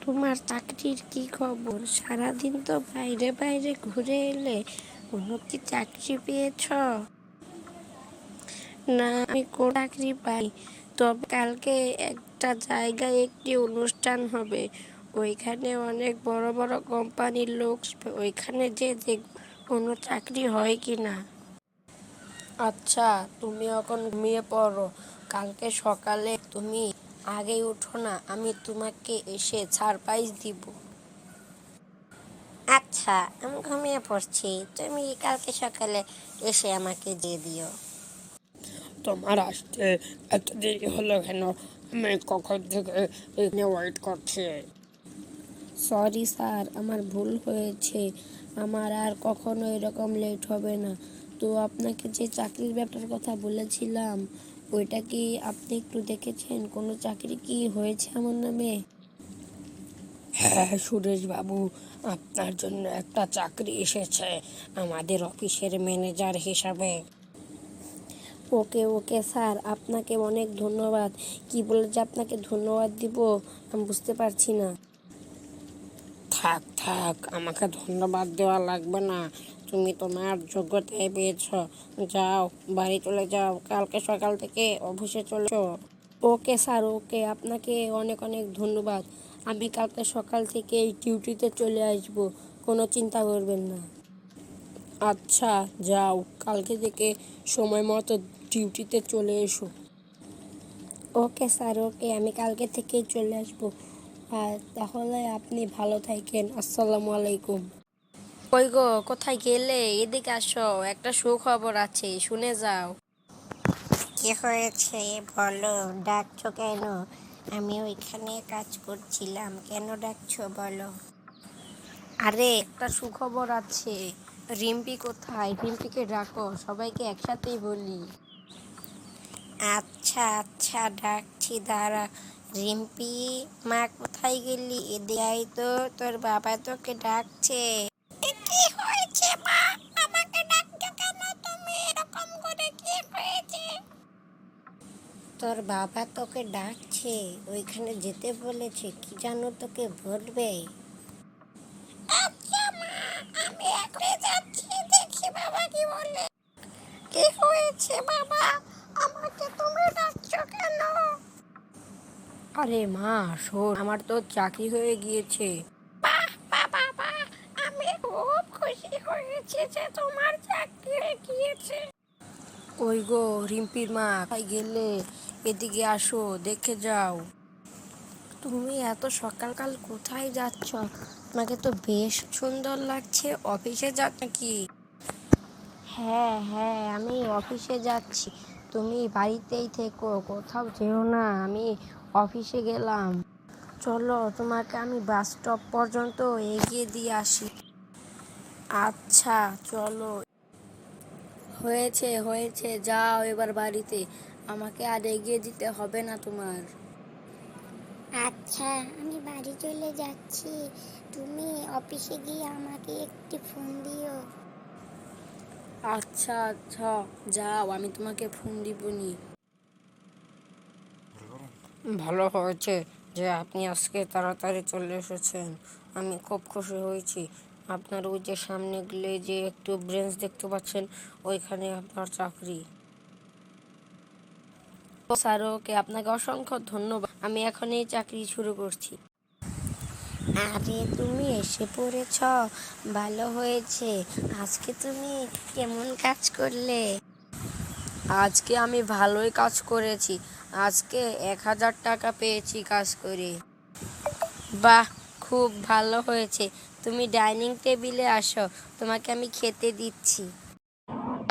তোমার চাকরির কি খবর? সারাদিন তো বাইরে বাইরে ঘুরে এলে, কোনো কি চাকরি পেয়েছ? না, আমি কোন চাকরি পাই, তবে কালকে একটা জায়গায় একটি অনুষ্ঠান হবে। ওইখানে অনেক বড় বড় কোম্পানির লোক আসবে। ওইখানে যে দেখব কোনো চাকরি হয় কি না। আচ্ছা, তুমি এখন ঘুমিয়ে পড়ো। কালকে সকালে তুমি আগে উঠো না, আমি তোমাকে এসে সারপ্রাইজ দিব। আচ্ছা, আমি ঘুমিয়ে পড়ছি, তুমি কালকে সকালে এসে আমাকে দিয়ে দিও। তোমার আসতে এত দেরি হলো কেন? আমি কখন থেকে এখানে ওয়েট করছি। সরি স্যার, আমার ভুল হয়েছে। আমার আর কখনো এরকম লেট হবে না। তো আপনাকে যে চাকরির ব্যাপারটার কথা বলেছিলাম, ওইটা কি আপনি একটু দেখেছেন? কোনো চাকরি কি হয়েছে আমার নামে? হ্যাঁ সুরেশ বাবু, আপনার জন্য একটা চাকরি এসেছে আমাদের অফিসের ম্যানেজার হিসাবে। ওকে ওকে স্যার, আপনাকে অনেক ধন্যবাদ। কি বলে যে আপনাকে ধন্যবাদ দিব আমি বুঝতে পারছি না। থাক থাক, আমাকে ধন্যবাদ দেওয়া লাগবে না। তুমি তোমার যোগ্যতায় পেয়েছ। যাও, বাড়ি চলে যাও, কালকে সকাল থেকে অফিসে চলে যাও। ওকে স্যার, ওকে, আপনাকে অনেক অনেক ধন্যবাদ। আমি কালকে সকাল থেকে এই ডিউটিতে চলে আসব, কোনো চিন্তা করবেন না। আচ্ছা যাও, কালকে থেকে সময় মতো ডিউটিতে চলে এসো। ওকে স্যার, ওকে, আমি কালকে থেকেই চলে আসব। আর তাহলে আপনি ভালো থাকেন। আসসালামু আলাইকুম। কই গো, কোথায় গেলে? এদিকে আসো, একটা সুখবর আছে, শুনে যাও। কি হয়েছে বলো, ডাকছো কেন? আমি ওইখানে কাজ করছিলাম, কেন ডাকছো বলো। আরে, একটা সুখবর আছে। রিম্পি কোথায়? রিম্পিকে ডাকো, সবাইকে একসাথেই বলি। আচ্ছা আচ্ছা, ডাকছি, দাঁড়া। রিম্পি মা, কোথায় গেলি? এদিকে আয় তো, তোর বাবা তোকে ডাকছে। কি হয়েছে মা? আমাকে ডাকছো কেন তুমি এরকম করে? কি হয়েছে? তোর বাবা তোকে ডাকছে, ওইখানে যেতে বলেছে, কি জানো তোকে বলবে। আচ্ছা মা, আমি এখনই যাচ্ছি, দেখি বাবা কি বলে। কি হয়েছে বাবা? আমাকে তুমি ডাকছো কেন? আরে মা, শোন, আমার তো চাকরি হয়ে গিয়েছে। বাহ বাবা বাহ, আমি খুব খুশি হয়েছি যে তোমার চাকরি হয়ে গিয়েছে। ওই গো, রিম্পির মা, কোথায় গেলে? এদিকে আসো, দেখে যাও। তুমি এত সকাল কোথায় যাচ্ছ? আপনাকে তো বেশ সুন্দর লাগছে। অফিসে যাচ্ছ নাকি? হ্যাঁ হ্যাঁ, আমি অফিসে যাচ্ছি। তুমি বাড়িতেই থেকো, কোথাও যেও না, আমি অফিসে গেলাম। চলো, তোমাকে আমি বাস স্টপ পর্যন্ত এগিয়ে দিয়ে আসি। আচ্ছা চলো। হয়েছে হয়েছে, যাও এবার বাড়িতে। আমাকে আর এগিয়ে দিতে হবে না তোমার। আচ্ছা, আমি বাড়ি চলে যাচ্ছি। তুমি অফিসে গিয়ে আমাকে একটি ফোন দিও। আচ্ছা আচ্ছা, যাও, আমি তোমাকে ফোন দিবনি। ভালো হয়েছে যে আপনি আজকে তাড়াতাড়ি চলে এসেছেন। আমি খুব খুশি হয়েছি। আপনার ওই যে সামনে গেলে যে একটু ব্রেঞ্চ দেখতে পাচ্ছেন, ওইখানে আপনার চাকরি। ও স্যার, ওকে, আপনাকে অসংখ্য ধন্যবাদ। আমি এখন এই চাকরি শুরু করছি। আরে তুমি এসে পড়েছ, ভালো হয়েছে। আজকে তুমি কেমন কাজ করলে? আজকে আমি ভালোই কাজ করেছি। আজকে 1000 টাকা পেয়েছি কাজ করে। বাহ, খুব ভালো হয়েছে। তুমি ডাইনিং টেবিলে আসো, তোমাকে আমি খেতে দিচ্ছি।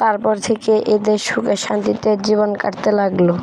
তারপর থেকে এদের সুখে শান্তিতে জীবন কাটতে লাগলো।